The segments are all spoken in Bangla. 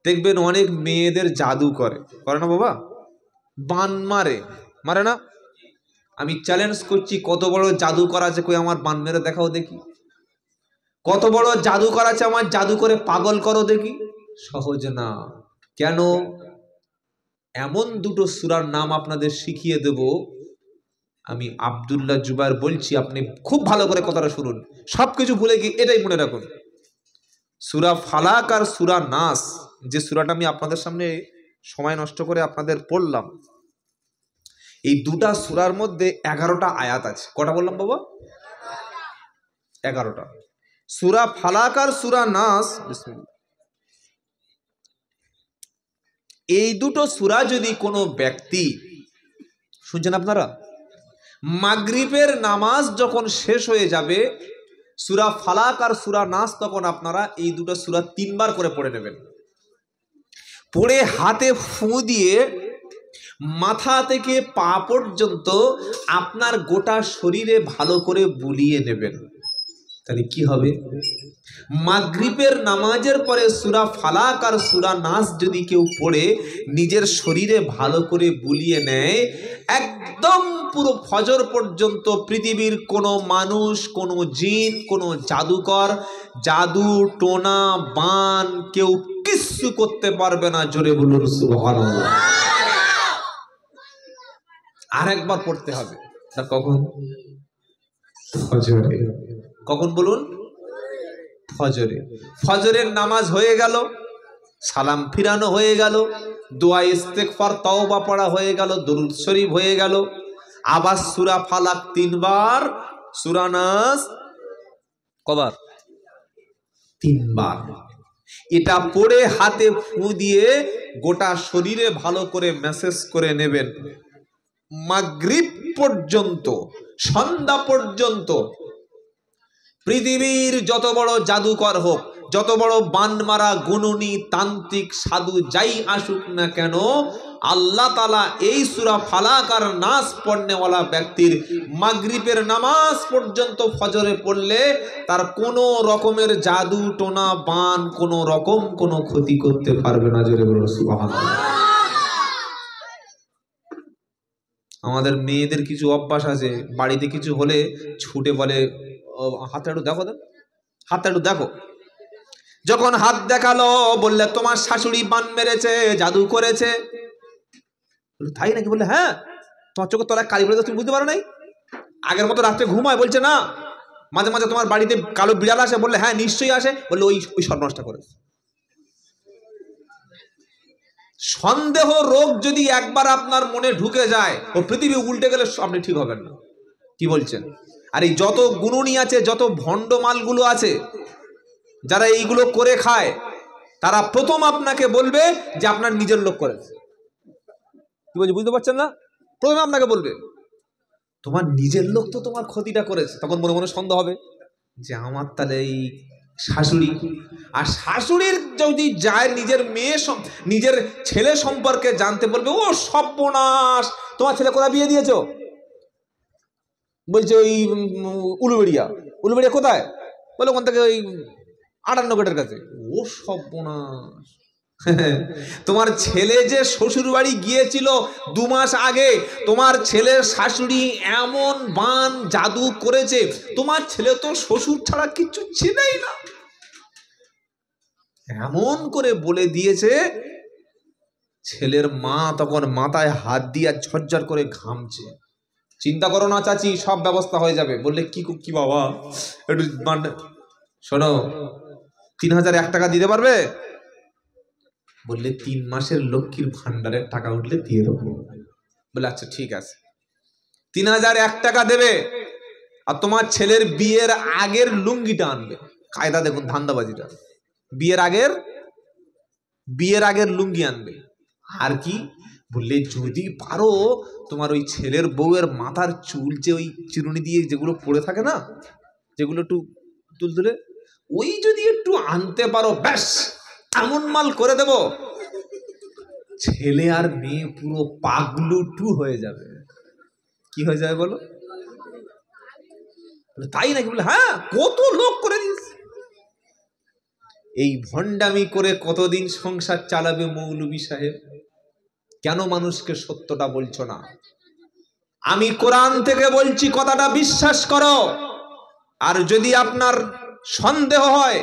দেখবেন অনেক মেয়েদের জাদু করে না বাবা, বান মারে, মারে না? আমি চ্যালেঞ্জ করছি, কত বড় জাদু করা আছে, কই আমার বান মেরে দেখাও দেখি। কত বড় জাদু করা আছে, আমার জাদু করে পাগল করো দেখি। সহজ না। কেন? এমন দুটো সূরার নাম আপনাদের শিখিয়ে দেব, আমি আব্দুল্লাহ জুবায়ের বলছি, আপনি খুব ভালো করে কথাটা শুনুন, সবকিছু ভুলে গিয়ে এটাই মনে রাখুন। সূরা ফালাক আর সূরা নাস, যে সূরাটা আমি আপনাদের সামনে সময় নষ্ট করে আপনাদের পড়লাম, এই দুটা সূরার মধ্যে 11টা আয়াত আছে। কটা বললাম বাবা? 11টা। সূরা ফালাক আর সূরা নাস, এই দুটো সূরা যদি কোনো ব্যক্তি, শুনছেন আপনারা, মাগরিবের নামাজ যখন শেষ হয়ে যাবে, সূরা ফালাক আর সূরা নাস, তখন আপনারা এই দুটো সূরা 3 বার করে পড়ে নেবেন। পড়ে হাতে ফুঁ দিয়ে মাথা থেকে পা পর্যন্ত আপনার গোটা শরীরে ভালো করে বুলিয়ে নেবেন। তাহলে কি হবে? মাগরিবের নামাজের পরে সূরা ফালাক আর সূরা নাস যদি কেউ পড়ে নিজের শরীরে ভালো করে বুলিয়ে নেয়, একদম পুরো ফজর পর্যন্ত পৃথিবীর কোনো মানুষ, কোনো জিন, কোনো জাদুকর, জাদু টোনা বান কেউ কিচ্ছু করতে পারবে না। জোরে বলুন সুবহানাল্লাহ। আরেকবার পড়তে হবে। তা কখন? ফজরে। কখন বলুন? ফজরে। ফজরের নামাজ হয়ে গেল, সালাম ফিরানো হয়ে গেল, দোয়া ইস্তেগফার তওবা পড়া হয়ে গেল, দরুদ শরীফ হয়ে গেল, আবার সূরা ফালাক 3 বার, সূরা নাস কবার? 3 বার। এটা পড়ে হাতে ফুঁ দিয়ে গোটা শরীরে ভালো করে ম্যাসেজ করে নেবেন। মাগরিব পর্যন্ত, সন্ধ্যা পর্যন্ত পৃথিবীর যত বড় জাদুকর হোক, যত বড় বানমারা গুণনী তান্ত্রিক সাধু যাই আসুক না কেন, আল্লাহ তাআলা এই সূরা ফালাক আর নাস পড়নেওয়ালা ব্যক্তির মাগরিবের নামাজ পর্যন্ত ফজরে পড়লে তার কোনো রকমের জাদু টোনা বান কোনো রকম কোনো ক্ষতি করতে পারবে না। জোরে বলুন সুবহানাল্লাহ। আমাদের মেয়েদের কিছু অভ্যাস আছে, বাড়িতে কিছু হলে ছুটে বলে, হাতটা একটু দেখো, হাতটা একটু দেখো। যখন হাত দেখালো, বললে তোমার শাশুড়ি বান মেরেছে, জাদু করেছে। তাই নাকি? বললে হ্যাঁ, তোমার চোখে তোরা কালি বলে তুমি বুঝতে পারো নাই? আগের মতো রাত্রে ঘুমায়? বলছে না। মাঝে মাঝে তোমার বাড়িতে কালো বিড়াল আসে? বললে হ্যাঁ নিশ্চয়ই আসে। বললে ওই সর্বনাশটা করেছে। সন্দেহ রোগ যদি একবার আপনার মনে ঢুকে যায়, ও পৃথিবী উল্টে গেলে আপনি ঠিক হবেন না। কি বলছেন? আর এই যত গুণনী আছে, যত ভণ্ড মালগুলো আছে, যারা এইগুলো করে খায়, তারা প্রথম আপনাকে বলবে যে আপনার নিজের লোক করেছে। কি বলছি বুঝতে পারছেন না? প্রথমে আপনাকে বলবে তোমার নিজের লোক তো তোমার ক্ষতিটা করেছে। তখন মনে মনে সন্দেহ হবে যে আমার তাহলে এই শাশুড়ি। আর শাশুড়ির যদি যায় নিজের মেয়ে, নিজের ছেলে সম্পর্কে জানতে, বলবে ও সর্বনাশ, তোমার ছেলে কোথায় বিয়ে দিয়েছো? বলছে ওই উলুবেড়িয়া। উলুবেড়িয়া কোথায়? বলে ওখান থেকে ওই 58 গেটের কাছে। ও সর্বনাশ। তোমার ছেলে যে শ্বশুর বাড়ি গিয়েছিল 2 মাস আগে, তোমার ছেলের শাশুড়ি এমন বান জাদু করেছে, তোমার ছেলে তো শ্বশুর ছাড়া কিচ্ছু চেনেই না। এমন করে বলে দিয়েছে, ছেলের মা তখন মাথায় হাত দিয়ে ঝরঝর করে ঘামছে। চিন্তা করো না চাচি, সব ব্যবস্থা হয়ে যাবে। বললে কি বাবা, একটু শোনো, 3001 টাকা দিতে পারবে? বললে 3 মাসের লক্ষ্মীর ভান্ডারের টাকা উঠলে দিয়ে দেবো। বলে আচ্ছা ঠিক আছে, 3001 টাকা দেবে, আর তোমার ছেলের বিয়ের আগের লুঙ্গিটা আনবে। কায়দা দেখুন, ধান্দাবাজিটা। বিয়ের আগের লুঙ্গি আনবে। আর কি বললে, যদি পারো তোমার ওই ছেলের বউয়ের মাথার চুল, যে ওই চিরুনি দিয়ে যেগুলো পড়ে থাকে না, যেগুলো একটু তুলতুলে, ওই যদি একটু আনতে পারো, ব্যাস এমন মাল করে দেব, ছেলে আর মেয়ে পুরো পাগলুটু হয়ে যাবে। কি হয়ে যাবে বলো? তাই নাকি? বলে হ্যাঁ, কত লোক করে দিয়েছে। এই ভণ্ডামি করে কতদিন সংসার চালাবে মৌলভী সাহেব? কেন মানুষকে সত্যটা বলছো না? আমি কোরআন থেকে বলছি, কথাটা বিশ্বাস করো। আর যদি আপনার সন্দেহ হয়,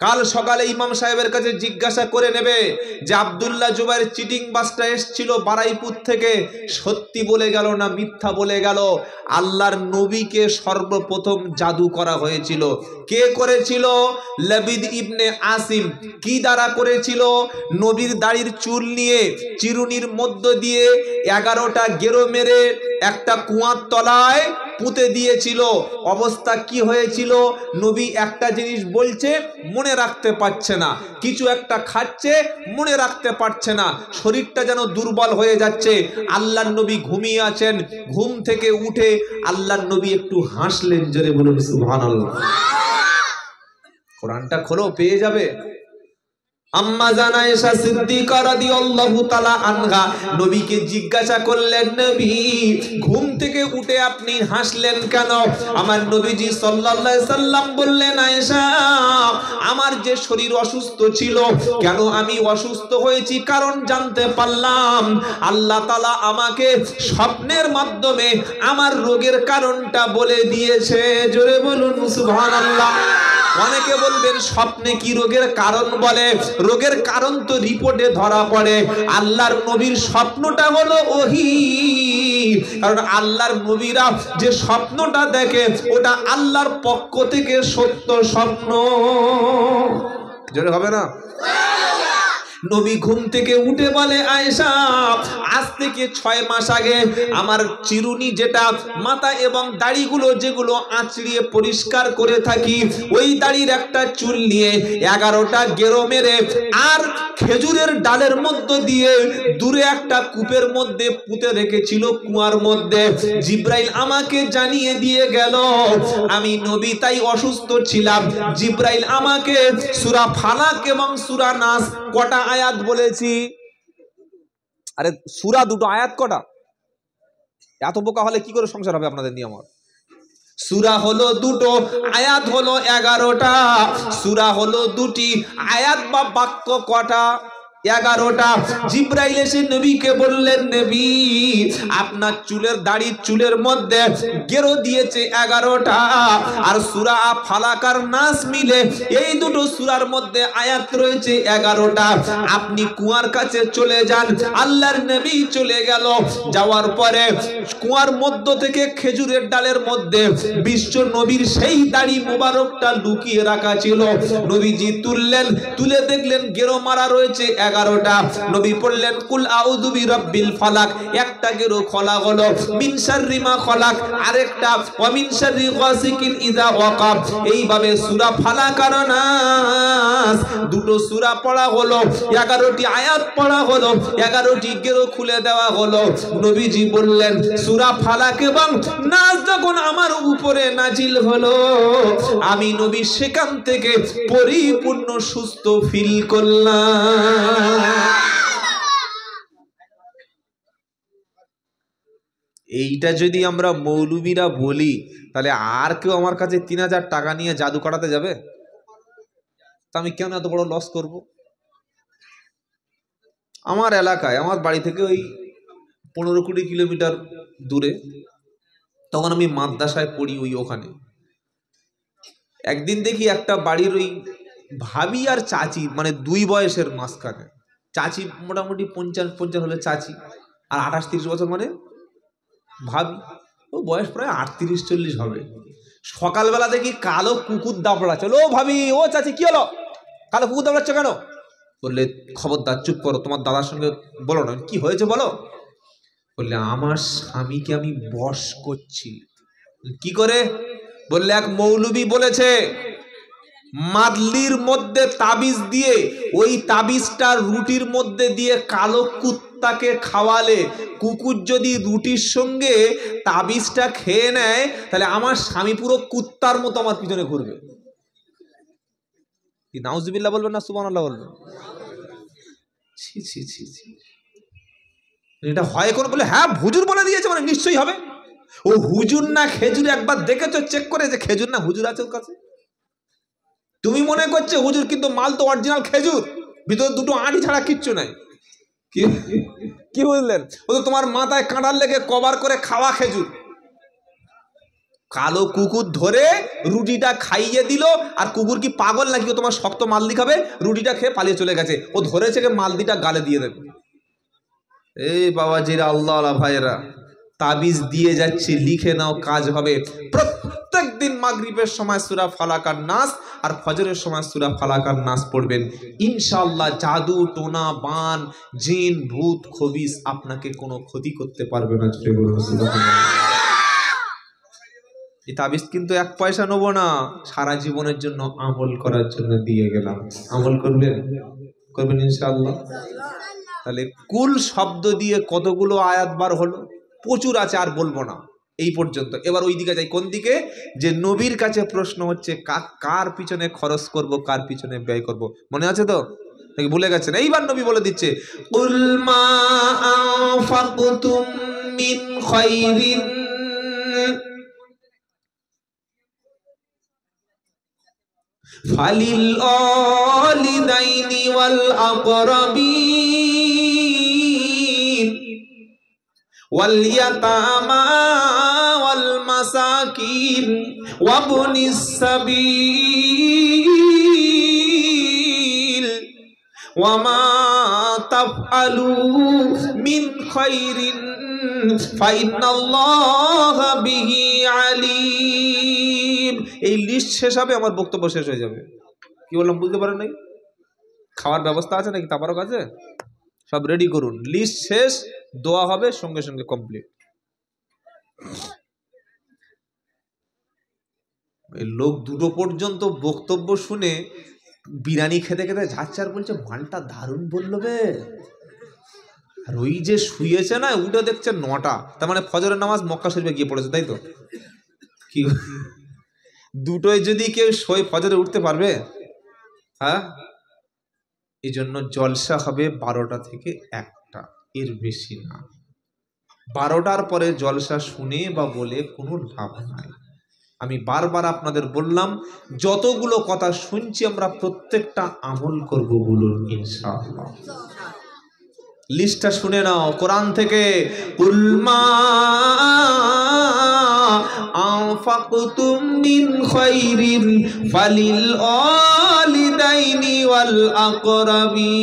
কাল সকালে ইমাম সাহেবের কাছে জিজ্ঞাসা করে নেবে যে আব্দুল্লাহ জুবাইর চিটিং বাসটা এসেছিল বারাইপুর থেকে, সত্যি বলে গেল না মিথ্যা বলে গেল? আল্লাহর নবীকে সর্বপ্রথম জাদু করা হয়েছিল। কে করেছিল? লাবিদ ইবনে আসিম। কি দ্বারা করেছিল? নবীর দাড়ির চুল নিয়ে চিরুনির মধ্য দিয়ে 11টা গেরো মেরে একটা কুয়ার তলায় পুঁতে দিয়েছিল। অবস্থা কি হয়েছিল? নবী একটা জিনিস বলছে, মনে রাখতে পারছে না, কিছু একটা খাচ্ছে, মনে রাখতে পারছে না, শরীরটা যেন দুর্বল হয়ে যাচ্ছে। আল্লাহর নবী ঘুমিয়ে আছেন, ঘুম থেকে উঠে আল্লাহর নবী একটু হাসলেন। জোরে বলুন সুবহানাল্লাহ। কোরআনটা খোলো, পেয়ে যাবে। আম্মা জান আয়েশা সিদ্দিকা রাদিয়াল্লাহু তাআলা আনহা নবীকে জিজ্ঞাসা করলেন, নবী ঘুম থেকে উঠে আপনি হাসলেন কেন? আমার নবীজি সাল্লাল্লাহু আলাইহি সাল্লাম বললেন, আয়েশা, আমার যে শরীর অসুস্থ ছিল, কেন আমি অসুস্থ হয়েছি কারণ জানতে পারলাম। আল্লাহ তাআলা আমাকে স্বপ্নের মাধ্যমে আমার রোগের কারণটা বলে দিয়েছে। জোরে বলুন সুবহানাল্লাহ। অনেকে বলবেন স্বপ্নে কি রোগের কারণ বলে? রোগের কারণ তো রিপোর্টে ধরা পড়ে। আল্লাহর নবীর স্বপ্নটা হলো ওহী, কারণ আল্লাহর নবীরা যে স্বপ্নটা দেখে ওটা আল্লাহর পক্ষ থেকে সত্য স্বপ্ন। জোরে হবে না? নবী ঘুম থেকে উঠে বলে, আয়েশা, আজ থেকে 6 মাস আগে আমার চিরুনি, যেটা মাথা এবং দাড়িগুলো যেগুলো আঁচড়িয়ে পরিষ্কার করে থাকি, ওই দাড়ির একটা চুল নিয়ে 11টা গেরো মেরে আর খেজুরের ডালের মধ্য দিয়ে দূরে একটা কূপের মধ্যে পুঁতে রেখেছিল, কুয়ার মধ্যে। জিব্রাইল আমাকে জানিয়ে দিয়ে গেল, আমি নবী তাই অসুস্থ ছিলাম। জিব্রাইল আমাকে সূরা ফালাক এবং সূরা নাস কটা আয়াত বলেছি? আরে সূরা দুটো, আয়াত কটা? এত বোকা হলে কি করে সংসার হবে আপনাদের নিয়ে আমার? সূরা হলো দুটো, আয়াত হলো 11টা। সূরা হলো দুটি, আয়াত বা বাক্য কটা? 11টা। জিব্রাইল এসে নবীকে বললেন, নবী আপনার চুলের দাড়ির চুলের মধ্যে গেরো দিয়েছে 11টা, আর সূরা ফালাক আর নাস মিলে এই দুটো সূরার মধ্যে আয়াত রয়েছে 11টা। আপনি কুয়ার কাছে চলে যান। আল্লাহর নবী চলে গেল। যাওয়ার পরে কুয়ার মধ্য থেকে খেজুরের ডালের মধ্যে বিশ্ব নবীর সেই দাড়ি মোবারকটা লুকিয়ে রাখা ছিল। নবীজি তুললেন, তুলে দেখলেন গেরো মারা রয়েছে 11টা। নবী পড়লেন কুল আউযু বিরাব্বিল ফালাক, একটা গেরো খোলা হলো, মিন শাররি মা খলাক আরেকটা, ওয়া মিন শাররি গাসিকিন ইযা ওয়াকাব। এইভাবে সূরা ফালাক আর নাস দুটো সূরা পড়া হলো, 11টি আয়াত পড়া হলো, 11টি গেরো খুলে দেওয়া হলো। নবীজি বললেন, সূরা ফালাক এবং নাস যখন আমার উপরে নাজিল হলো, আমি নবী সেখান থেকে পরিপূর্ণ সুস্থ ফিল করলাম। এইটা যদি আমরা মৌলবীরা বলি, তাহলে আর কেউ আমার কাছে 3000 টাকা নিয়ে জাদু করাতে যাবে? তা আমি কেন এত বড় লস করব? আমার এলাকায়, আমার বাড়ি থেকে ওই 15-20 কিলোমিটার দূরে, তখন আমি মাদ্রাসায় পড়ি ওই ওখানে। একদিন দেখি একটা বাড়ির ওই ভাবি আর চাচি, মানে 2 বয়সের মাঝখানে। চাচি মোটামুটি 50 হলে চাচি, আর 28-30 বছর মানে ভাবি। ও বয়স প্রায় 38-40 হবে। সকালবেলা দেখি কালো কুকুর দাপড়াচ্ছে। ও ভাবি, ও চাচি, কি হলো? কালো কুকুর দাপড়াচ্ছে কেন? বললে, খবরদার চুপ করো, তোমার দাদার সঙ্গে বলো না। কি হয়েছে বলো? বললে, আমার স্বামীকে আমি বশ করছি। কি করে? বললে, এক মৌলবী বলেছে মাদলির মধ্যে তাবিজ দিয়ে, ওই তাবিজটা রুটির মধ্যে দিয়ে কালো কুত্তাকে খাওয়ালে, কুকুর যদি রুটির সঙ্গে তাবিজটা খেয়ে নেয়, তাহলে আমার স্বামী পুরো কুত্তার মতো আমার পিছনে ঘুরবে। কি নাউজুবিল্লাহ বলবেন না সুবহানাল্লাহ বলবেন? ছি ছি ছি ছি, এটা হয় কোন? বলে, হ্যাঁ হুজুর বলে দিয়েছে মানে নিশ্চয়ই হবে। ও হুজুর না খেজুর একবার দেখেছো চেক করে যে খেজুর না হুজুর আছে ওর কাছে? তুমি মনে করছে হুজুর কিন্তু মাল তো অরিজিনাল খেজুর, ভিতরে দুটো আঁটি ছাড়া কিচ্ছু নাই। কি বুঝলেন? ও তো তোমার মাথায় কাঁটার লেগে কভার করে খাওয়া খেজুর। কালো কুকুর ধরে রুটিটা খাইয়ে দিল, আর কুকুর কি পাগল নাকি ও তোমার শক্ত মালদি খাবে? রুটিটা খেয়ে পালিয়ে চলে গেছে, ও ধরেছে মালদিটা গালে দিয়ে দেবে। এই বাবাজিরা, আল্লাহ ভাইয়েরা, তাবিজ দিয়ে যাচ্ছি, লিখে নাও, কাজ হবে। প্রত্যেক দিন মাগরিবের সময় সূরা ফালাক আর নাস আর ফজরের সময় সূরা ফালাক আর নাস পড়বেন, ইনশাআল্লাহ জাদু টোনা বান জিন ভূত খবিস আপনাকে কোনো ক্ষতি করতে পারবে না। এই তাবিজ কিন্তু 1 পয়সা নেব না, সারা জীবনের জন্য আমল করার জন্য দিয়ে গেলাম। আমল করবেন ইনশাআল্লাহ। তাহলে কুল শব্দ দিয়ে কতগুলো আয়াত বার হলো? প্রচুর আছে, আর বলবো না, এই পর্যন্ত। এবার ওই দিকে যাই। কোন দিকে? যে নবীর কাছে প্রশ্ন হচ্ছে কার পিছনে খরচ করব, কার পিছনে ব্যয় করব। মনে আছে তো নাকি ভুলে গেছেন? এইবার নবী বলে দিচ্ছে, কুল মা আনফাকতুম মিন খায়রিন ফালিল ওয়ালিদাইনি ওয়াল আকরাবিন ওয়াল ইয়াতামা ওয়াল মাসাকিন ওয়াবনিস সাবিল ওয়ামা তাফআলু মিন খায়রিন ফাইন্নাল্লাহা বিহি আলিম। এই লিস্ট শেষ হবে, আমার বক্তব্য শেষ হয়ে যাবে। কি বললাম বুঝতে পারেন নাই? খাওয়ার ব্যবস্থা আছে নাকি? তাবারক আছে? সব রেডি করুন, লিস্ট শেষ, দোয়া হবে সঙ্গে সঙ্গে কমপ্লিট। লোক 2টো পর্যন্ত বক্তব্য শুনে বিরিয়ানি খেতে খেতে যাচ্ছে আর বলছে মালটা দারুণ বললো বে। আর ওই যে শুয়েছে না, উঠে দেখছে 9টা, তার মানে ফজরের নামাজ মক্কা শরীফে গিয়ে পড়েছে, তাই তো? কি দুটোয় যদি কেউ শোয় ফজরে উঠতে পারবে? হ্যাঁ, এই জন্য জলসা হবে 12টা থেকে 1টা, এর বেশি না। 12টার পরে জলসা শুনে বা বলে কোনো লাভ নাই। আমি বারবার আপনাদের বললাম, যতগুলো কথা শুনছি আমরা প্রত্যেকটা আমল করব, বলুন ইনশাআল্লাহ। লিস্টটা শুনে নাও কোরআন থেকে। কুল মা আনফাকতুম মিন খায়রিন ফালিল ওয়ালিদাইনি ওয়াল আকরাবিন।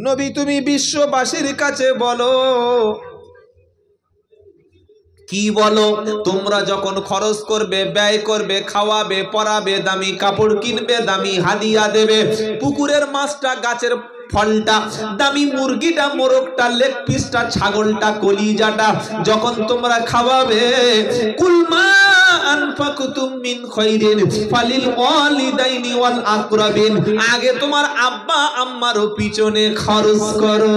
নবী তুমি বিশ্ববাসীর কাছে বলো, কি বলো? তোমরা যখন খরচ করবে, ব্যয় করবে, খাওয়াবে, পরাবে, দামি কাপড় কিনবে, দামি হাদিয়া দেবে, পুকুরের মাছটা, গাছের ফলটা, দামি মুরগিটা, মোরগটা, লেগ পিসটা, ছাগলটা, কলিজাটা যখন তোমরা খাওয়াবে, কুল মা আনফাকতুম মিন খায়রিন ফালিল ওয়ালিদাইনি ওয়াল আকরাবিন, আগে তোমার আব্বা আম্মার পিছনে খরচ করো।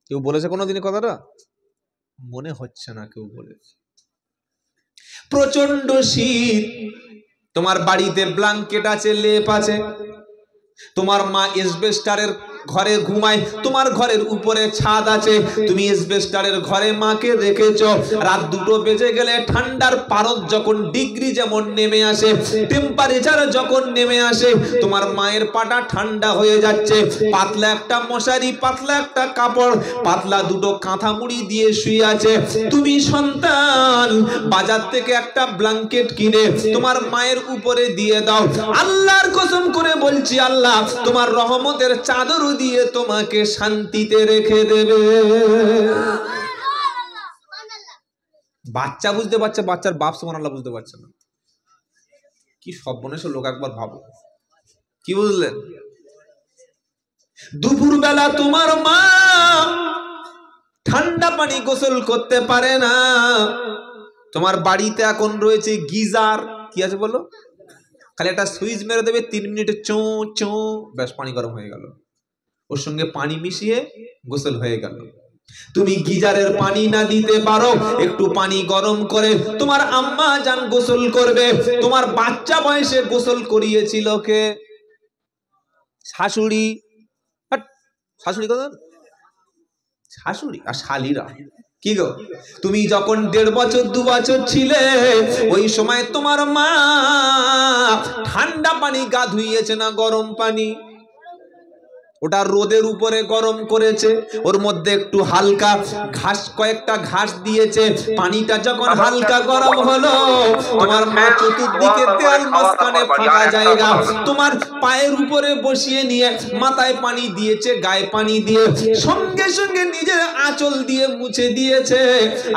কেউ বলেছে কোনোদিনই কথাটা? মনে হচ্ছে না কেউ বলেছে। প্রচন্ড শীত, তোমার বাড়িতে ব্ল্যাঙ্কেট আছে, লেপ আছে, তোমার মা এসবেস্টারের ঘরে ঘুমায়, তোমার ঘরের উপরে ছাদ আছে, তুমি এসবেস্টারের ঘরে মাকে রেখেছো। রাত 2টো বেজে গেলে ঠান্ডার পারদ যখন ডিগ্রি যেমন নেমে আসে, টেম্পারেচার যখন নেমে আসে, তোমার মায়ের পাটা ঠান্ডা হয়ে যাচ্ছে, পাতলা একটা মশারি, পাতলা একটা কাপড়, পাতলা 2টো কাঁথা মুড়ি দিয়ে শুয়ে আছে। তুমি সন্তান বাজার থেকে একটা ব্ল্যাঙ্কেট কিনে তোমার মায়ের উপরে দিয়ে দাও। আল্লাহর কসম করে বলছি, আল্লাহ তোমার রহমতের চাদর দিয়ে তোমাকে শান্তিতে রেখে দেবে। বাচ্চা বুঝতে পারছে, বাচ্চার বাপ সুবহানাল্লাহ বুঝতে পারছে না। কি সর্বনেশ লোক, একবার ভাবো। কি বুঝলেন? দুপুর বেলা তোমার মা ঠান্ডা পানি গোসল করতে পারে না, তোমার বাড়িতে এখন রয়েছে গিজার, কি আছে বলো, খালি একটা সুইচ মেরে দেবে, 3 মিনিটে চো চো, ব্যাস পানি গরম হয়ে গেল, ওর সঙ্গে পানি মিশিয়ে গোসল হয়ে গেল। তুমি গিজারের পানি না দিতে পারো, একটু পানি গরম করে তোমার আম্মা জান গোসল করবে। তোমার বাচ্চা বয়সে গোসল করিয়েছিল কে? শাশুড়ি। শাশুড়ি কথা, শাশুড়ি আর শালিরা কি গো, তুমি যখন 1.5 বছর 2 বছর ছিলে ওই সময় তোমার মা ঠান্ডা পানি গা ধুইয়েছে না গরম পানি? ওটা রোদের উপরে গরম করেছে, ওর মধ্যে একটু হালকা ঘাস, কয়েকটা ঘাস দিয়েছে। পানিটা যখন হালকা গরম হলো, তোমার মা চতুর্দিকে তেল, মাঝখানে ফাঁকা জায়গা, তোমার পায়ের উপরে বসিয়ে নিয়ে মাথায় পানি দিয়েছে, গায়ে পানি দিয়ে সঙ্গে সঙ্গে নিজের আঁচল দিয়ে মুছে দিয়েছে,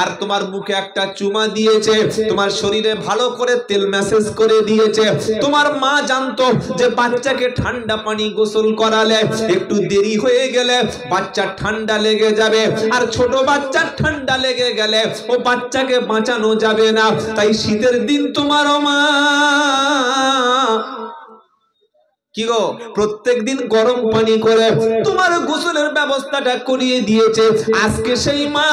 আর তোমার মুখে একটা চুমা দিয়েছে, তোমার শরীরে ভালো করে তেল ম্যাসেজ করে দিয়েছে। তোমার মা জানতো যে বাচ্চাকে ঠান্ডা পানি গোসল করালে একটু দেরি হয়ে গেলে বাচ্চার ঠান্ডা লেগে যাবে, আর ছোট বাচ্চার ঠান্ডা লেগে গেলে ও বাচ্চাকে বাঁচানো যাবে না। তাই শীতের দিন তোমার মা কি গো প্রত্যেক দিন গরম পানি করে তোমার গোসলের ব্যবস্থাটা করিয়ে দিয়েছে। আজকে সেই মা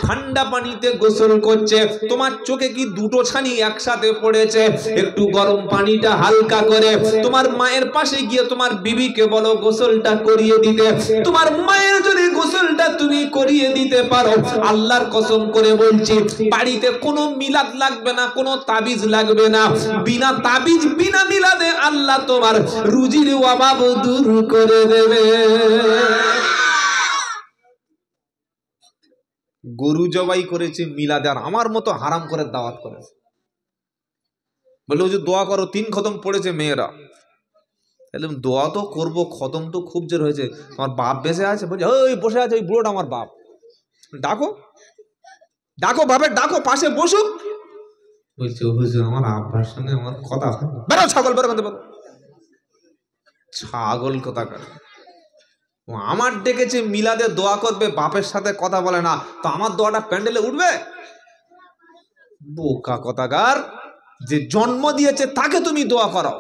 ঠান্ডা পানিতে গোসল করছে, তোমার চোখে কি দুটো ছানি একসাথে পড়েছে? একটু গরম পানিটা হালকা করে তোমার মায়ের পাশে গিয়ে তোমার বিবিকে বলো গোসলটা করিয়ে দিতে। তোমার মায়ের যদি গোসলটা তুমি করিয়ে দিতে পারো, আল্লাহর কসম করে বলছি, বাড়িতে কোনো মিলাদ লাগবে না, কোনো তাবিজ লাগবে না। বিনা তাবিজ বিনা মিলাদে আল্লাহ তোমার রুজির অভাব দূর করে দেবে। গরু জবাই করেছে মিলাদে, আর আমার মতো হারাম করে দাওয়াত করেছে। বলে হুজুর দোয়া করো, 3 খতম পড়েছে মেয়েরা। তাহলে দোয়া তো করবো, খতম তো খুব জোর হয়েছে। তোমার বাপ বেঁচে আছে? বলছে ওই বসে আছে, ওই বুড়োটা আমার বাপ। ডাকো ডাকো, বাপের ডাকো, পাশে বসুক। বলছে হুজুর আমার আব্বার সঙ্গে আমার কথা হয়। বেরো ছাগল, বেরো বলতে পারো, ছাগল কোথাকার। আমার ডেকেছে মিলাদে দোয়া করবে, বাপের সাথে কথা বলে না, তো আমার দোয়াটা প্যান্ডেলে উঠবে? বোকা কোথাকার। যে জন্ম দিয়েছে তাকে তুমি দোয়া করাও।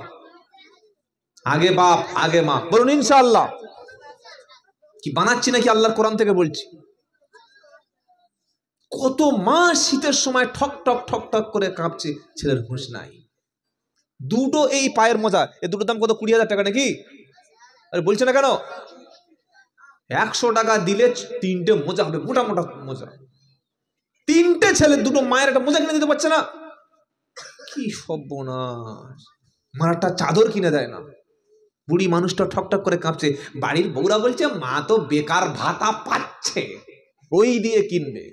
আগে বাপ আগে মা, বলুন ইনশাআল্লাহ। কি বানাচ্ছি নাকি? আল্লাহর কোরআন থেকে বলছি। কত মা শীতের সময় ঠক ঠক ঠক ঠক করে কাঁপছে, ছেলের হুঁশ নাই। দুটো এই পায়ের মোজা, এই দুটোর দাম কত? 20,000 টাকা নাকি? আরে বলছে না কেন? 100 টাকা দিলে 3টে মোজা হবে, মোটা মোটা মোজা। 3টে ছেলে, দুটো মায়ের একটা মোজা কিনে দিতে পারছে না। কি সর্বনাশ! মারাটা চাদর কিনে দেয় না। বুড়ি মানুষটা ঠকঠক করে কাঁপছে। বাড়ির বউরা বলছে মা তো বেকার ভাতা পাচ্ছে, ওই দিয়ে কিনবে।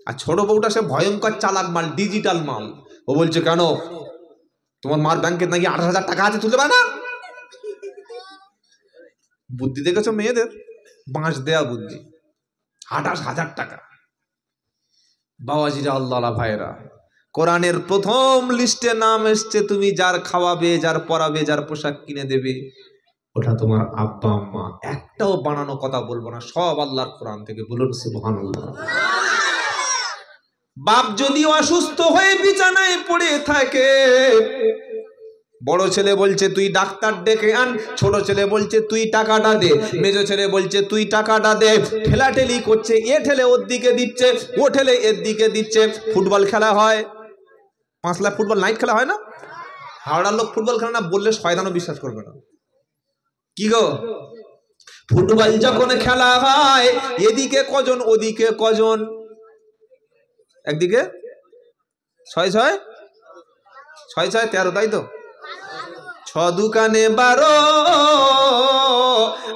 আর ছোট বউটা সে ভয়ঙ্কর চালাক মাল, ডিজিটাল মাল। ও বলছে কেন তোমার মার ব্যাংকে নাকি 28,000 টাকা আছে, তুলতে পারে না? বুদ্ধি দেখেছো মেয়েদের? বাঁশ দেয়া বুদ্ধি। 28,000 টাকা। বাবাজিরা, আল্লাহ ভাইরা, কোরআনের প্রথম লিস্টে নাম এসছে, তুমি যার খাওয়াবে, যার পরাবে, যার পোশাক কিনে দেবে, ওটা তোমার আব্বা আম্মা। একটাও বানানো কথা বলবো না, সব আল্লাহর কোরআন থেকে। বলুন সুবহানাল্লাহ। বাপ যদি অসুস্থ হয়ে বিছানায় পড়ে থাকে, বড় ছেলে বলছে তুই ডাক্তার ডেকে আন, ছোট ছেলে বলছে তুই টাকাটা দে, মেজো ছেলে বলছে তুই টাকাটা দে। ঠেলাঠেলি করছে, এ ঠেলে ওর দিকে দিচ্ছে, ও ঠেলে এর দিকে দিচ্ছে। ফুটবল খেলা হয়, 5 লাখ ফুটবল নাইট খেলা হয় না? হাওড়ার লোক ফুটবল খেলে না বললে শয়তানও বিশ্বাস করবে না। কি গো, ফুটবল যখন খেলা হয়, এদিকে কজন ওদিকে কজন, একদিকে 6-6 6-6 13, তাই তো? 6 দোকানে 12,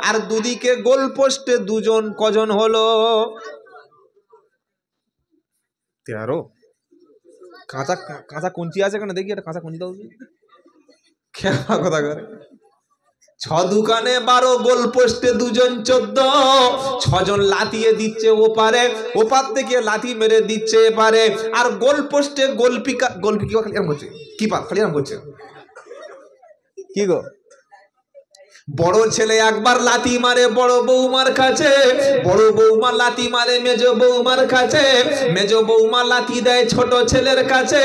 আর দুদিকে গোল পোস্টে দুজন, কজন হলো? 13। কাঁচা কাঁচা কঞ্চি আছে কেন দেখি, একটা কাঁচা কঞ্চি দাও। খেলা কথা করে। 6 দোকানে 12, গোল পোস্টে দুজন 14। 6 জন লাতিয়ে দিচ্ছে ওপারে, ওপার থেকে লাথি মেরে দিচ্ছে এপারে। আর গোল পোস্টে গোলকিপার খালি এরকম করছে, কিপার খালি এরকম করছে। কি গো, বড় ছেলে একবার লাথি মারে বড় বৌমার কাছে, বড় বৌমা লাথি মারে মেজো বৌমার কাছে, মেজো বৌমা লাথি দেয় ছোট ছেলের কাছে।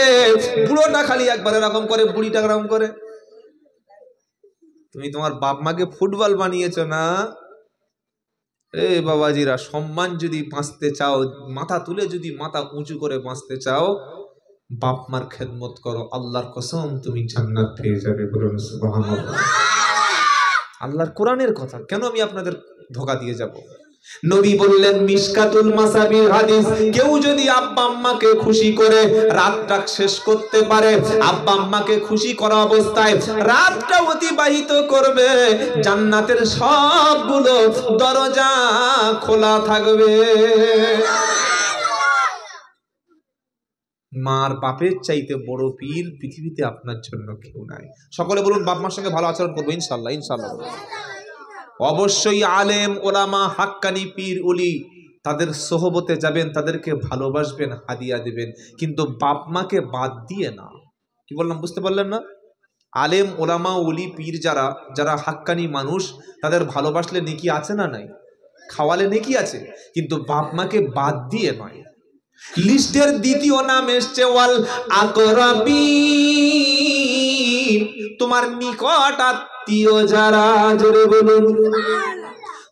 বুড়োটা খালি একবার এরকম করে, বুড়িটা এরকম করে। তুমি তোমার বাপ মাকে ফুটবল বানিয়েছো না? এ বাবাজিরা, সম্মান যদি বাঁচতে চাও, মাথা তুলে যদি মাথা উঁচু করে বাঁচতে চাও, বাপ মার খেদমত করো, আল্লাহর কসম তুমি জান্নাত পেয়ে যাবে। বলুন সুবহানাল্লাহ। আল্লাহর কোরআনের কথা, কেন আমি আপনাদের ধোঁকা দিয়ে যাব? নবী বললেন মিশকাতুল মাসাবির হাদিস, কেউ যদি আব্বা আম্মাকে খুশি করে রাতটা শেষ করতে পারে, আব্বা আম্মাকে খুশি করা অবস্থায় রাতটা অতিবাহিত করবে, জান্নাতের সবগুলো দরজা খোলা থাকবে। মার বাপের চাইতে বড় পীর পৃথিবীতে আপনার জন্য কেউ নাই। সকলে বলুন বাপ মার সঙ্গে ভালো আচরণ করবো ইনশাআল্লাহ। ইনশাআল্লাহ অবশ্যই আলেম ওলামা হাক্কানি পীর ওলি তাদের সোহবতে যাবেন, তাদেরকে ভালোবাসবেন, হাদিয়া দেবেন, কিন্তু বাপ মাকে বাদ দিয়ে না। কি বললাম বুঝতে পারলেন না? আলেম ওলামা ওলি পীর যারা যারা হাক্কানি মানুষ, তাদের ভালোবাসলে নেকি আছে না নাই? খাওয়ালে নেকি আছে, কিন্তু বাপ মাকে বাদ দিয়ে নয়। লিস্টের দ্বিতীয় নাম এসছে ওয়াল আকরাবিন, তোমার নিকট আত্মীয় যারা, জোরে বলুন,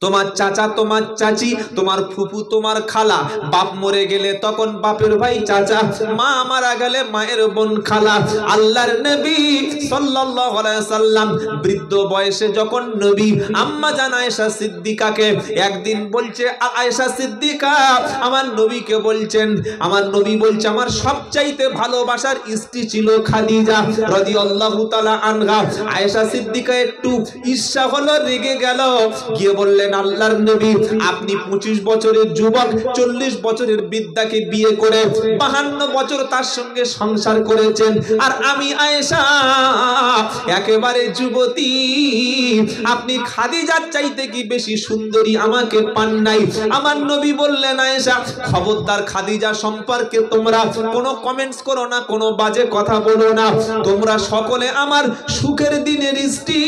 তোমার চাচা, তোমার চাচি, তোমার ফুফু, তোমার খালা। বাপ মরে গেলে তখন বাপের ভাই চাচা, মা মারা গেলে মায়ের বোন খালা। আল্লাহর নবী সাল্লাল্লাহু আলাইহি সাল্লাম বৃদ্ধ বয়সে যখন নবী আম্মা জান আয়েশা সিদ্দিকাকে একদিন বলছে, আয়েশা সিদ্দিকা আমার নবীকে বলছেন, আমার নবী বলছে আমার সবচাইতে ভালোবাসার স্ত্রী ছিল খাদিজা রাদিয়াল্লাহু তাআলা আনহা। আয়েশা সিদ্দিকা একটু ঈর্ষা হলো, রেগে গেল, গিয়ে বললেন আল্লাহর নবী আপনি 25 বছরের যুবক 40 বছরের বৃদ্ধাকে বিয়ে করে 52 বছর তার সঙ্গে সংসার করেছেন, আর আমি আয়েশা একেবারে যুবতী, আপনি খাদিজার চাইতে কি বেশি সুন্দরী আমাকে পান নাই? আমার নবী বললেন আয়েশা খবরদার, খাদিজা সম্পর্কে তোমরা কোনো কমেন্টস করো না, কোনো বাজে কথা বলো না, তোমরা সকলে আমার সুখের দিনের স্ত্রী,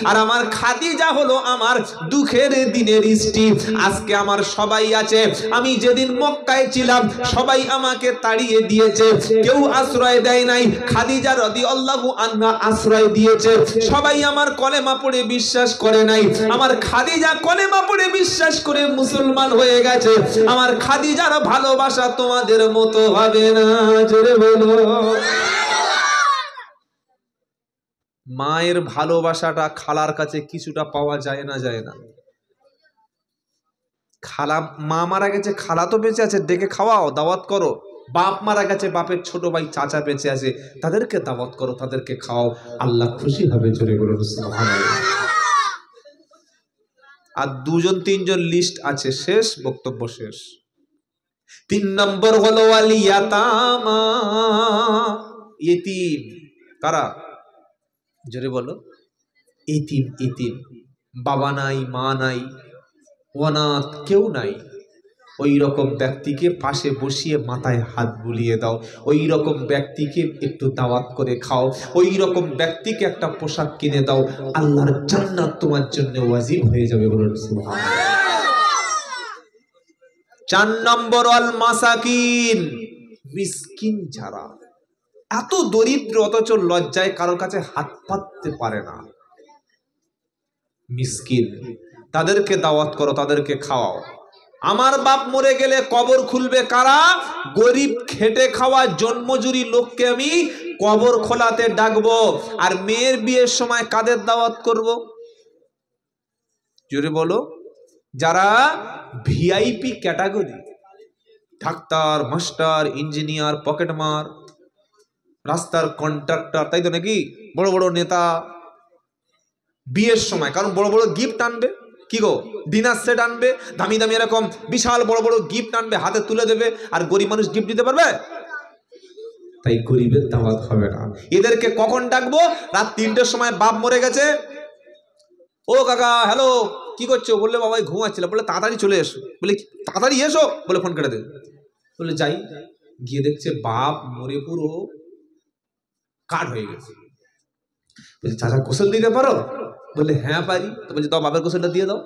আর আমার খাদিজা হলো আমার দুঃখের দিনের স্ত্রী। আজকে আমার সবাই আছে, আমি যেদিন মক্কায় ছিলাম সবাই আমাকে তাড়িয়ে দিয়েছে, কেউ আশ্রয় দেয় নাই, খাদিজা রাদিয়াল্লাহু আনহা আশ্রয় দিয়েছে। সবাই আমার কলেমা পড়ে বিশ্বাস করে নাই, আমার খাদিজা কলেমা পড়ে বিশ্বাস করে মুসলমান হয়ে গেছে। আমার খাদিজার ভালোবাসা তোমাদের মতো হবে না, জোরে বলো। মায়ের ভালোবাসাটা খালার কাছে কিছুটা পাওয়া যায় না, যায় না? খালা, মা মারা গেছে, খালা তো বেঁচে আছে, ডেকে খাওয়াও, দাওয়াত করো। বাপ মারা গেছে, বাপের ছোট ভাই চাচা বেঁচে আছে, তাদেরকে দাওয়াত করো, তাদেরকে খাওয়াও, আল্লাহ খুশি হবে, জোরে বলুন সুবহানাল্লাহ। আর 2জন 3জন লিস্ট আছে, শেষ বক্তব্য শেষ। 3 নম্বর হলো ওয়াল ইয়াতামা, ইতিম। কারা? জোরে বলো। ইতিম, ইতিম, বাবা নাই, মা নাই, অনাথ কেউ নাই, ওই রকম ব্যক্তিকে পাশে বসিয়ে মাথায় হাত বুলিয়ে দাও, ওই রকম ব্যক্তিকে একটু দাওয়াত করে খাও, ওই রকম ব্যক্তিকে একটা পোশাক কিনে দাও, আল্লাহর জান্নাত তোমার জন্য ওয়াজিব হয়ে যাবে, বলুন সুবহানাল্লাহ। 4 নম্বর আল মাসাকিন, মিসকিন যারা, এত দরিদ্র অথচ লজ্জায় কারোর কাছে হাত পাততে পারে না, মিসকিন, তাদেরকে দাওয়াত করো, তাদেরকে খাওয়াও। আমার বাপ মরে গেলে কবর খুলবে কারা? গরিব খেটে খাওয়া জন্মজুরি লোককে আমি কবর খোলাতে ডাকবো। আর মেয়ের বিয়ের সময় কাদের দাওয়াত করব? জোরে বলো। যারা ভিআইপি ক্যাটাগরি, ডাক্তার, মাস্টার, ইঞ্জিনিয়ার, পকেটমার, রাস্তার কন্ট্রাক্টর, তাই তো নাকি? বড় বড় নেতা বিয়ের সময়, কারণ বড় বড় গিফট আনবে, কি গো, ডিনার সেট আনবে, দামি দামি এরকম বিশাল বড় বড় গিফট আনবে, হাতে তুলে দেবে, আর গরিব মানুষ গিফট দিতে পারবে? তাই গরিবের দাওয়াত হবে না। এদেরকে কখন ডাকবো? রাত 3টের সময় বাপ মরে গেছে, ও কাকা হ্যালো কি করছো? বললে বাবা ঘুমাচ্ছিল। বলে তাড়াতাড়ি চলে এসো। বলে তাড়াতাড়ি এসো, বলে ফোন কেটে দেবে। বলে যাই, গিয়ে দেখছে বাপ মরে পুরো কাঠ হয়ে গেছে। বলছে চাচা গোসল দিতে পারো? বললে হ্যাঁ পারি। তো বলছে দাও বাপের গোসলটা দিয়ে দাও।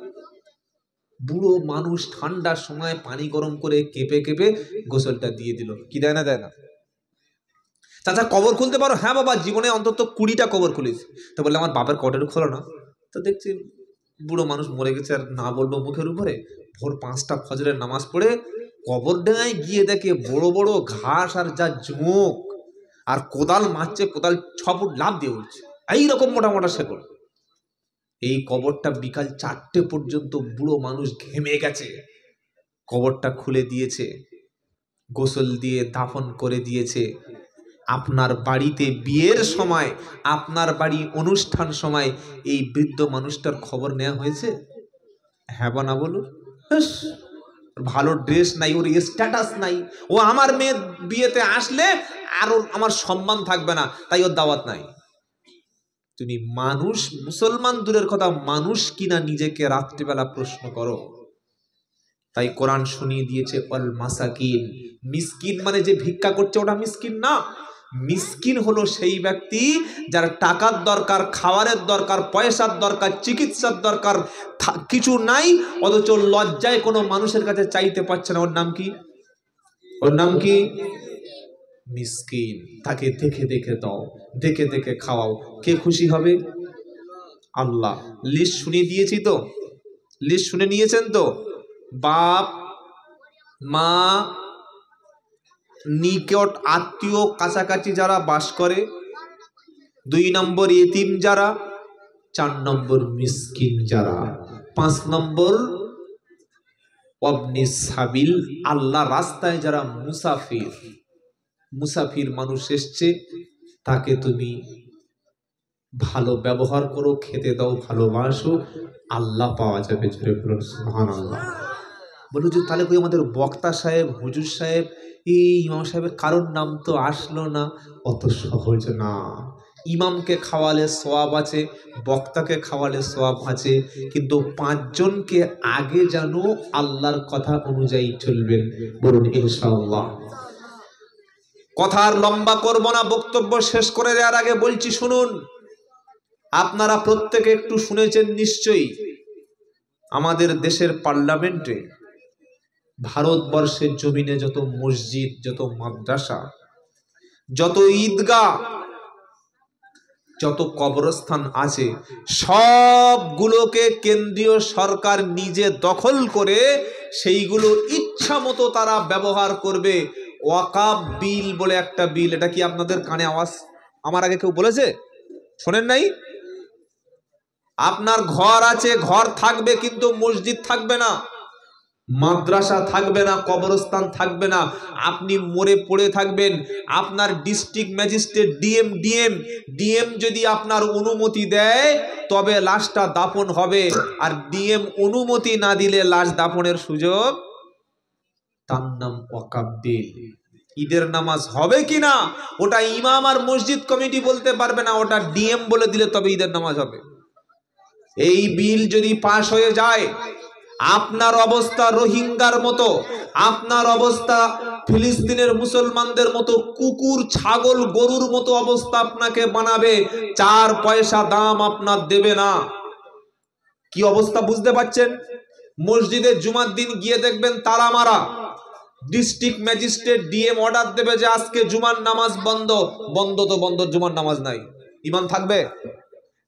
বুড়ো মানুষ ঠান্ডার সময় পানি গরম করে কেঁপে কেঁপে গোসলটা দিয়ে দিল। কি দেয় না? দেয় না। চাচা কবর খুলতে পারো? হ্যাঁ বাবা, জীবনে অন্তত 20টা কবর খুলেছি। তো বললে আমার বাপের কটের খোলো না। তো দেখছি বুড়ো মানুষ মরে গেছে, আর না বলবো মুখের উপরে। ভোর 5টা ফজরের নামাজ পড়ে কবর ডাঙায় গিয়ে দেখে বড় বড় ঘাস আর যা জোঁক, আর কোদাল মারছে, কোদাল 6 ফুট লাফ দিয়ে উঠছে, এইরকম মোটা মোটা শেকড়। এই কবরটা বিকাল 4টে পর্যন্ত বুড়ো মানুষ ঘেমে গেছে, কবরটা খুলে দিয়েছে, গোসল দিয়ে দাফন করে দিয়েছে। আপনার বাড়িতে বিয়ের সময়, আপনার বাড়ি অনুষ্ঠান সময় এই বৃদ্ধ মানুষটার খবর নেওয়া হয়েছে? হ্যাঁ বা না বলুন? ভালো ড্রেস নাই, ওর স্ট্যাটাস নাই, ও আমার মেয়ের বিয়েতে আসলে আর আমার সম্মান থাকবে না, তাই ওর দাওয়াত নাই। তুমি মানুষ, মুসলমান দূরের কথা, মানুষ কিনা নিজেকে রাত্রিবেলা প্রশ্ন করো। তাই কোরআন শুনিয়ে দিয়েছে অল মাসাকিন। মিসকিন মানে যে ভিক্ষা করছে ওটা মিসকিন না। মিসকিন হলো সেই ব্যক্তি যার টাকার দরকার, খাবারের দরকার, পয়সার দরকার, চিকিৎসার দরকার, কিছু নাই, অথচ লজ্জায় কোনো মানুষের কাছে চাইতে পারছে না। ওর নাম কি? ওর নাম কি? মিসকিন। তাকে দেখে দেখে দাও, দেখে দেখে খাওয়াও। কে খুশি হবে? আল্লাহ। লিস্ট শুনিয়ে দিয়েছি তো? লিস্ট শুনে নিয়েছেন তো? বাপ, মা, নিকট আত্মীয়, কাছাকাছি যারা বাস করে, 2 নম্বর ইতিম যারা, 4 নম্বর মিসকিন যারা, 5 নম্বর ওয়াবনিস সাবিল, আল্লাহ রাস্তায় যারা মুসাফির। মুসাফির মানুষ এসছে, তাকে তুমি ভালো ব্যবহার করো, খেতে দাও, ভালোবাসো, আল্লাহ পাওয়া যাবে। জোরে বলুন সুবহানাল্লাহ। বলুন যে তাহলে কই আমাদের বক্তা সাহেব, হুজুর সাহেব, এই ইমাম সাহেবের কারোর নাম তো আসলো না। অত সহজ না। ইমামকে খাওয়ালে সওয়াব আছে, বক্তাকে খাওয়ালে সওয়াব আছে, কিন্তু 5 জনকে আগে জানো আল্লাহর কথা অনুযায়ী চলবেন। বলুন ইনশাআল্লাহ। কথা আর লম্বা করব না, বক্তব্য শেষ করে দেওয়ার আগে বলছি শুনুন। আপনারা প্রত্যেকে একটু শুনেছেন নিশ্চয়ই, আমাদের দেশের পার্লামেন্টে, ভারতবর্ষের জমিনে যত মসজিদ, যত মাদ্রাসা, যত ঈদগাহ, যত কবরস্থান আছে, সবগুলোকে কেন্দ্রীয় সরকার নিজে দখল করে সেইগুলো ইচ্ছা মতো তারা ব্যবহার করবে। ওয়াকাফ বিল বলে একটা বিল, এটা কি আপনাদের কানে আওয়াজ আমার আগে কেউ বলেছে? শোনেন নাই? আপনার ঘর আছে, ঘর থাকবে, কিন্তু মসজিদ থাকবে না, মাদ্রাসা থাকবে না, কবরস্থান থাকবে না। আপনি মরে পড়ে থাকবেন। আপনার ডিস্ট্রিক্ট ম্যাজিস্ট্রেট, ডিএম যদি আপনার অনুমতি দেয় তবে লাশটা দাফন হবে, আর ডিএম অনুমতি না দিলে লাশ দাফনের সুযোগ। তার নাম ওয়াকাফ বিল। ঈদের নামাজ হবে কিনা ওটা ইমাম আর মসজিদ কমিটি বলতে পারবে না, ওটা ডিএম বলে দিলে তবে ঈদের নামাজ হবে। এই বিল যদি পাশ হয়ে যায়, আপনার অবস্থা রোহিঙ্গার মতো, আপনার অবস্থা ফিলিস্তিনের মুসলমানদের মতো, কুকুর, ছাগল, গরুর মতো অবস্থা আপনাকে বানাবে। 4 পয়সা দাম আপনার দেবে না। কি অবস্থা বুঝতে পারছেন? মসজিদে জুমার দিন গিয়ে দেখবেন তালা মারা। ডিস্ট্রিক্ট ম্যাজিস্ট্রেট, ডিএম অর্ডার দেবে যে আজকে জুমার নামাজ বন্ধ। বন্ধ তো বন্ধ, জুমার নামাজ নাই। ঈমান থাকবে?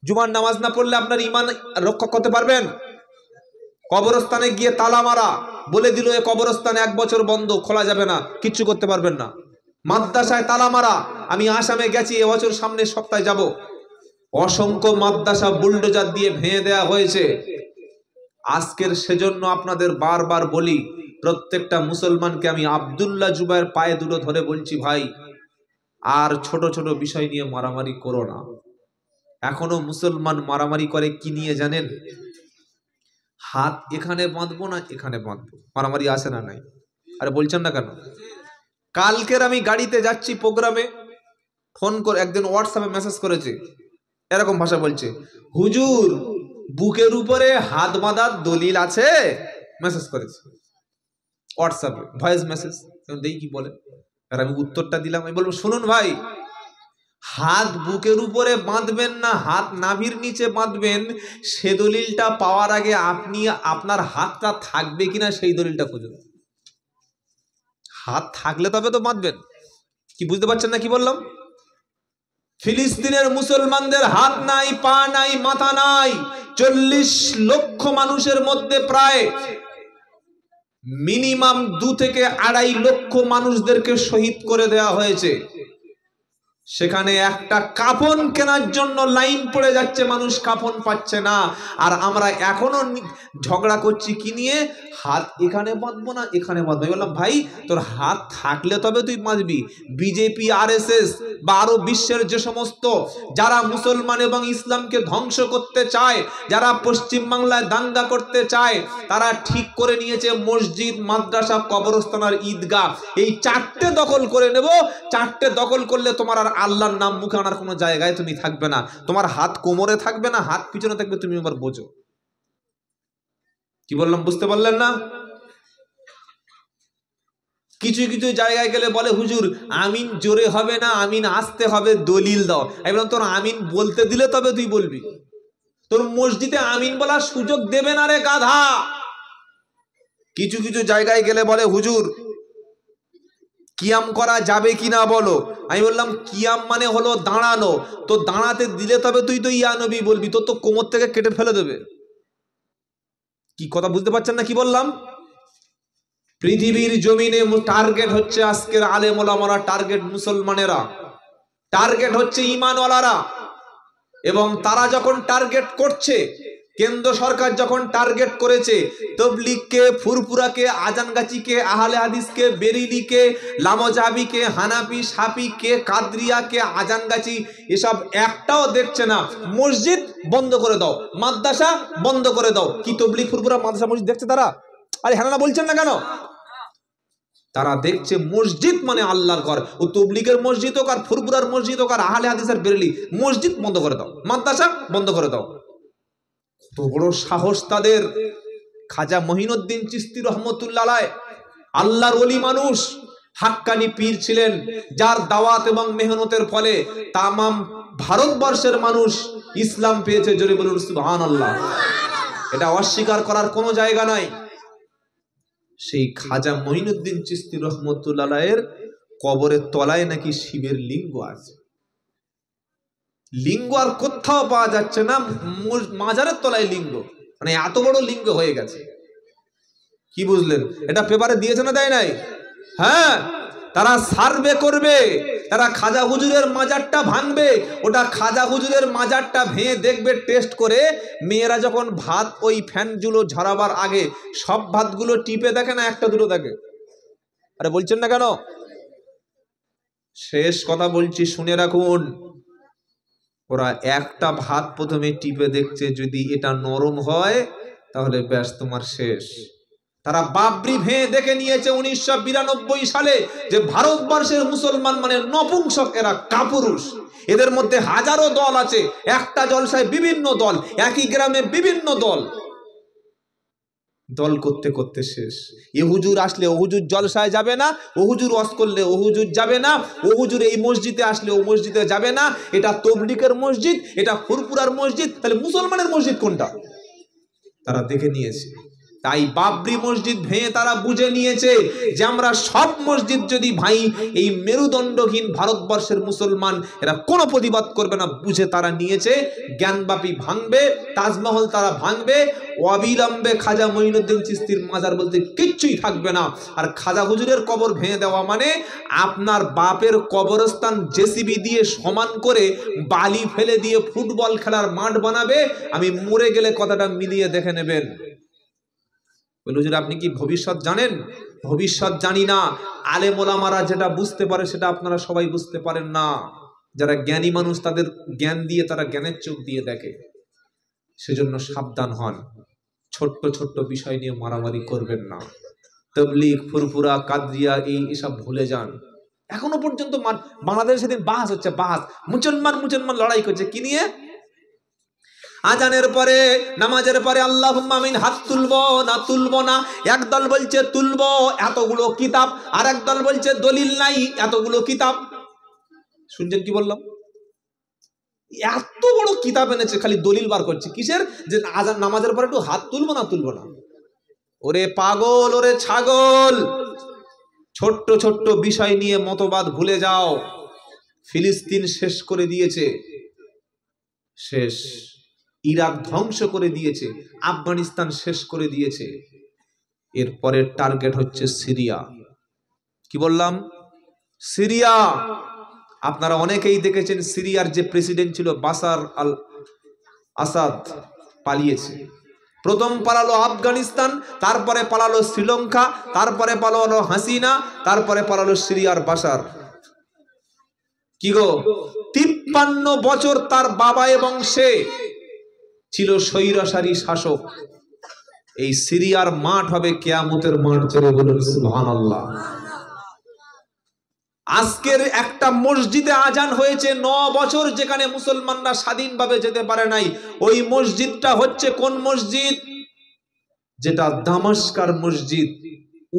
জুমার নামাজ না পড়লে আপনার ঈমান রক্ষা করতে পারবেন? কবরস্থানে গিয়ে তালা মারা, বলে দিল এ কবরস্থান 1 বছর বন্ধ, খোলা যাবে না, কিচ্ছু করতে পারবেন না। মাদ্রাসায় তালা মারা, আমি আসামে গেছি, এবছর সামনের সপ্তাহে যাব, অসংখ্য মাদ্রাসা বুলডোজার দিয়ে ভেঙে দেওয়া হয়েছে। আজকের সেজন্য আপনাদের বারবার বলি, প্রত্যেকটা মুসলমানকে আমি আব্দুল্লাহ জুবায়ের পায়ে দুটো ধরে বলছি, ভাই আর ছোট ছোট বিষয় নিয়ে মারামারি করো না। এখনো মুসলমান মারামারি করে কি নিয়ে জানেন? হাত এখানে বাঁধবো না এখানে বাঁধবো, মারামারি আসে না নাই? আরে বলছেন না কেন? কালকের আমি গাড়িতে যাচ্ছি প্রোগ্রামে, ফোন করে একদিন হোয়াটসঅ্যাপে মেসেজ করেছে, এরকম ভাষা বলছে, হুজুর বুকের উপরে হাত বাঁধার দলিল আছে? মেসেজ করেছে হোয়াটসঅ্যাপে, ভয়েস মেসেজ। দেখি কি বলে, আর আমি উত্তরটা দিলাম। আমি বলবো শুনুন ভাই, হাত বুকের উপরে বাঁধবেন না হাত নাভির নিচে বাঁধবেন, সে দলিলটা পাওয়ার আগে আপনি আপনার হাতটা থাকবে কিনা সেই দলিলটা খুঁজুন। হাত থাকলে তবে তো বাঁধবেন। কি বুঝতে পারছেন না কি বললাম? ফিলিস্তিনের মুসলমানদের হাত নাই, পা নাই, মাথা নাই। 40 লক্ষ মানুষের মধ্যে প্রায় মিনিমাম 2 থেকে 2.5 লক্ষ মানুষদেরকে শহীদ করে দেওয়া হয়েছে। সেখানে একটা কাফন কেনার জন্য লাইন পড়ে যাচ্ছে, মানুষ কাফন পাচ্ছে না। আর আমরা এখনো ঝগড়া করছি কি নিয়ে? হাত এখানে বাঁধবো না এখানে বাঁধবো। বললাম ভাই তোর হাত থাকলে তবে তুই বাঁধবি। বিজেপি, আরএসএস বা আরো বিশ্বের যে সমস্ত যারা মুসলমান এবং ইসলামকে ধ্বংস করতে চায়, যারা পশ্চিম বাংলায় দাঙ্গা করতে চায়, তারা ঠিক করে নিয়েছে মসজিদ, মাদ্রাসা, কবরস্থান আর ঈদগাহ, এই চারটে দখল করে নেব। চারটে দখল করলে তোমার আর আল্লাহর নাম মুখে আনার কোনো জায়গায় তুমি থাকবে না, তোমার হাত কোমরে থাকবে না, হাত পিছনে থাকবে। তুমি আবার বোঝো কি বললাম, বুঝতে পারলেন না? কিছু কিছু জায়গায় গেলে বলে হুজুর আমিন জোরে হবে না, আমিন আসতে হবে, দলিল দাও। আমি বললাম তোর আমিন বলতে দিলে তবে তুই বলবি, তোর মসজিদে আমিন বলার সুযোগ দেবে না রে গাধা। কিছু কিছু জায়গায় গেলে বলে হুজুর কিয়াম করা যাবে কিনা বলো। আমি বললাম কিয়াম মানে হলো দাঁড়ানো, তো দাঁড়াতে দিলে তবে তুই তো ইয়া নবী বলবি, তোর তো কোমর থেকে কেটে ফেলে দেবে। কি কথা বুঝতে পারছেন না কি বললাম? পৃথিবীর জমিনে টার্গেট হচ্ছে আজকের আলেম ওলামারা, টার্গেট মুসলমানেরা, টার্গেট হচ্ছে ঈমানওয়ালারা। এবং তারা যখন টার্গেট করছে, কেন্দ্র সরকার যখন টার্গেট করেছে তবলিগকে, ফুরফুরাকে, আজানগাছিকে, আহলে হাদিসকে, বেরিলিকে, লামজাবিকে, হানাফি, শাফিকে, কাদরিয়াকে, আজানগাছি, এসব একটাও দেখছে না। মসজিদ বন্ধ করে দাও, মাদ্রাসা বন্ধ করে দাও। কি তবলিগ, ফুরফুরা, মাদ্রাসা, মসজিদ দেখছে তারা? আরে হ্যাঁ না বলছেন না কেন? তারা দেখছে মসজিদ মানে আল্লাহর ঘর। ও তবলিগের মসজিদ হোক আর ফুরফুরার মসজিদ হোক আর আহলে হাদিসের বেরেলি, মসজিদ বন্ধ করে দাও, মাদ্রাসা বন্ধ করে দাও। কত বড় সাহস তাদের! খাজা মঈনুদ্দিন চিশতি রহমতুল্লাহ আলাইহ আল্লাহর ওলি মানুষ, হাক্কানি পীর ছিলেন, যার দাওয়াত এবং মেহনতের ফলে তামাম ভারতবর্ষের মানুষ ইসলাম পেয়েছে। জোরে বলুন সুবহানাল্লাহ। এটা অস্বীকার করার কোনো জায়গা নাই। সেই খাজা মঈনুদ্দিন চিশতি রহমতুল্লাহ আলাইহির কবরের তলায় নাকি শিবের লিঙ্গ আছে। লিঙ্গ আর কোথাও পাওয়া যাচ্ছে না, মাজারের তলায় লিঙ্গ, মানে এত বড় লিঙ্গ হয়ে গেছে। কি বুঝলেন? এটা পেপারে দিয়েছে না দেয় নাই? হ্যাঁ, তারা সার্ভে করবে, তারা খাজা হুজুরের মাজারটা ভাঙবে। ওটা খাজা হুজুরের মাজারটা ভেঙে দেখবে টেস্ট করে। মেয়েরা যখন ভাত ওই ফ্যানগুলো ঝরাবার আগে সব ভাতগুলো টিপে দেখে না, একটা দুটো দেখে। আরে বলছেন না কেন? শেষ কথা বলছি, শুনে রাখুন। ওরা একটা ভাত প্রথমে টিপে দেখছে, যদি এটা নরম হয় তাহলে ব্যাস তোমার শেষ। তারা বাবরি ভেঙে দেখে নিয়েছে 1992 সালে যে ভারতবর্ষের মুসলমান মানে নপুংসক, এরা কাপুরুষ। এদের মধ্যে হাজারো দল আছে, একটা জলসায় বিভিন্ন দল, একই গ্রামে বিভিন্ন দল, দল করতে করতে শেষ। এ হুজুর আসলে ও হুজুর জলসায় যাবে না, ও হুজুর ওয়াজ করলে ও হুজুর যাবে না, ও হুজুর এই মসজিদে আসলে ও মসজিদে যাবে না, এটা তবলিগের মসজিদ, এটা ফুরফুরার মসজিদ, তাহলে মুসলমানের মসজিদ কোনটা? তারা দেখে নিয়েছে। তাই বাবরি মসজিদ ভেঙে তারা বুঝে নিয়েছে যে আমরা সব মসজিদ যদি ভাই, এই মেরুদণ্ডহীন ভারতবর্ষের মুসলমান এরা কোনো প্রতিবাদ করবে না, বুঝে তারা নিয়েছে জ্ঞানবাপী ভাঙবে, তাজমহল তারা ভাঙবে, অবিলম্বে খাজা মঈনুদ্দিন চিশতির মাজার বলতে কিচ্ছুই থাকবে না। আর খাজা হুজুরের কবর ভেঙে দেওয়া মানে আপনার বাপের কবরস্থান জেসিবি দিয়ে সমান করে বালি ফেলে দিয়ে ফুটবল খেলার মাঠ বানাবে। আমি মরে গেলে কথাটা মিলিয়ে দেখে নেবেন। হুজুর আপনি কি ভবিষ্যৎ জানেন? ভবিষ্যৎ জানি না। আলেম ওলামারা যেটা বুঝতে পারে সেটা আপনারা সবাই বুঝতে পারেন না। যারা জ্ঞানী মানুষ তাদের জ্ঞান দিয়ে তারা জ্ঞানের চোখ দিয়ে দেখে। সেজন্য সাবধান হন, ছোট্ট ছোট্ট বিষয় নিয়ে মারামারি করবেন না। তবলিগ, ফুরফুরা, কাদরিয়া এইসব ভুলে যান। এখনো পর্যন্ত বাংলাদেশে সেদিন বাহাস হচ্ছে, বাহাস, মুসলমান লড়াই করছে কি নিয়ে? আজানের পরে, নামাজের পরে আল্লাহুম্মা আমিন, হাত তুলবো না তুলবো না। একদল বলছে তুলবো, এতগুলো কিতাব, আর একদল বলছে দলিল নাই, এতগুলো কিতাব। শুনছেন কি বললাম? এত বড় কিতাব এনেছে, খালি দলিল বার করছে কিসের? যে আজান নামাজের পরে একটু হাত তুলবো না তুলবো না। ওরে পাগল, ওরে ছাগল, ছোট্ট ছোট্ট বিষয় নিয়ে মতবাদ ভুলে যাও। ফিলিস্তিন শেষ করে দিয়েছে, শেষ। ইরাক ধ্বংস করে দিয়েছে, আফগানিস্তান শেষ করে দিয়েছে। এরপরের টার্গেট হচ্ছে সিরিয়া। কি বললাম? সিরিয়া। আপনারা অনেকেই দেখেছেন সিরিয়ার যে প্রেসিডেন্ট ছিল বাশার আল আসাদ পালিয়েছে। প্রথম পালালো আফগানিস্তান, তারপরে পালালো শ্রীলঙ্কা, তারপরে পালালো হাসিনা, তারপরে পালালো সিরিয়ার বাশার। কি গো, 53 বছর তার বাবা এবং সে ছিল স্বৈরাচারী শাসক। এই সিরিয়ার মাঠ হবে কিয়ামতের মাঠ, জোরে বলুন সুবহানাল্লাহ। আজকের একটা মসজিদে আজান হয়েছে 9 বছর, যেখানে মুসলমানরা স্বাধীনভাবে যেতে পারে নাই। ওই মসজিদটা হচ্ছে কোন মসজিদ? যেটা দামেস্কের মসজিদ,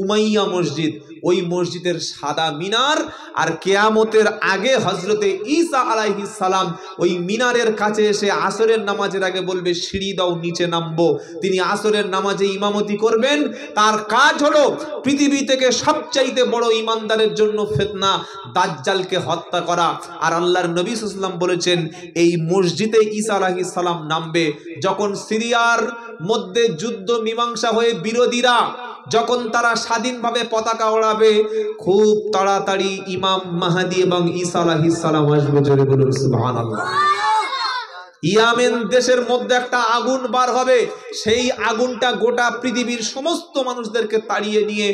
উমাইয়া মসজিদ। ওই মসজিদের সাদা মিনার, আর কিয়ামতের আগে হযরতে ঈসা আলাইহিস সালাম ওই মিনারের কাছে এসে আসরের নামাজের আগে বলবে, সিঁড়ি দাও, নিচে নামবো। তিনি আসরের নামাজে ইমামতি করবেন। তার কাজ হলো পৃথিবী থেকে সবচাইতে বড় ইমানদারের জন্য ফিতনা, দাজ্জালকে হত্যা করা। আর আল্লাহর নবী সাল্লাল্লাহু আলাইহি ওয়াসাল্লাম বলেছেন, এই মসজিদে ঈসা আলাইহিস সালাম নামবে। যখন সিরিয়ার মধ্যে যুদ্ধ মীমাংসা হয়ে বিরোধীরা যখন তারা স্বাধীনভাবে পতাকা ওড়াবে, খুব তাড়াতাড়ি ইমাম মাহদী এবং ঈসা আলাইহিস সালাম আসবে, জোরে বলুন সুবহানাল্লাহ। ইয়েমেন দেশের মধ্যে একটা আগুন বার হবে, সেই আগুনটা গোটা পৃথিবীর সমস্ত মানুষদেরকে তাড়িয়ে নিয়ে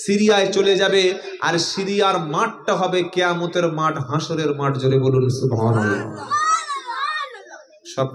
সিরিয়ায় চলে যাবে। আর সিরিয়ার মাঠটা হবে কিয়ামতের মাঠ, হাসরের মাঠ, জোরে বলুন সুবহানাল্লাহ। সব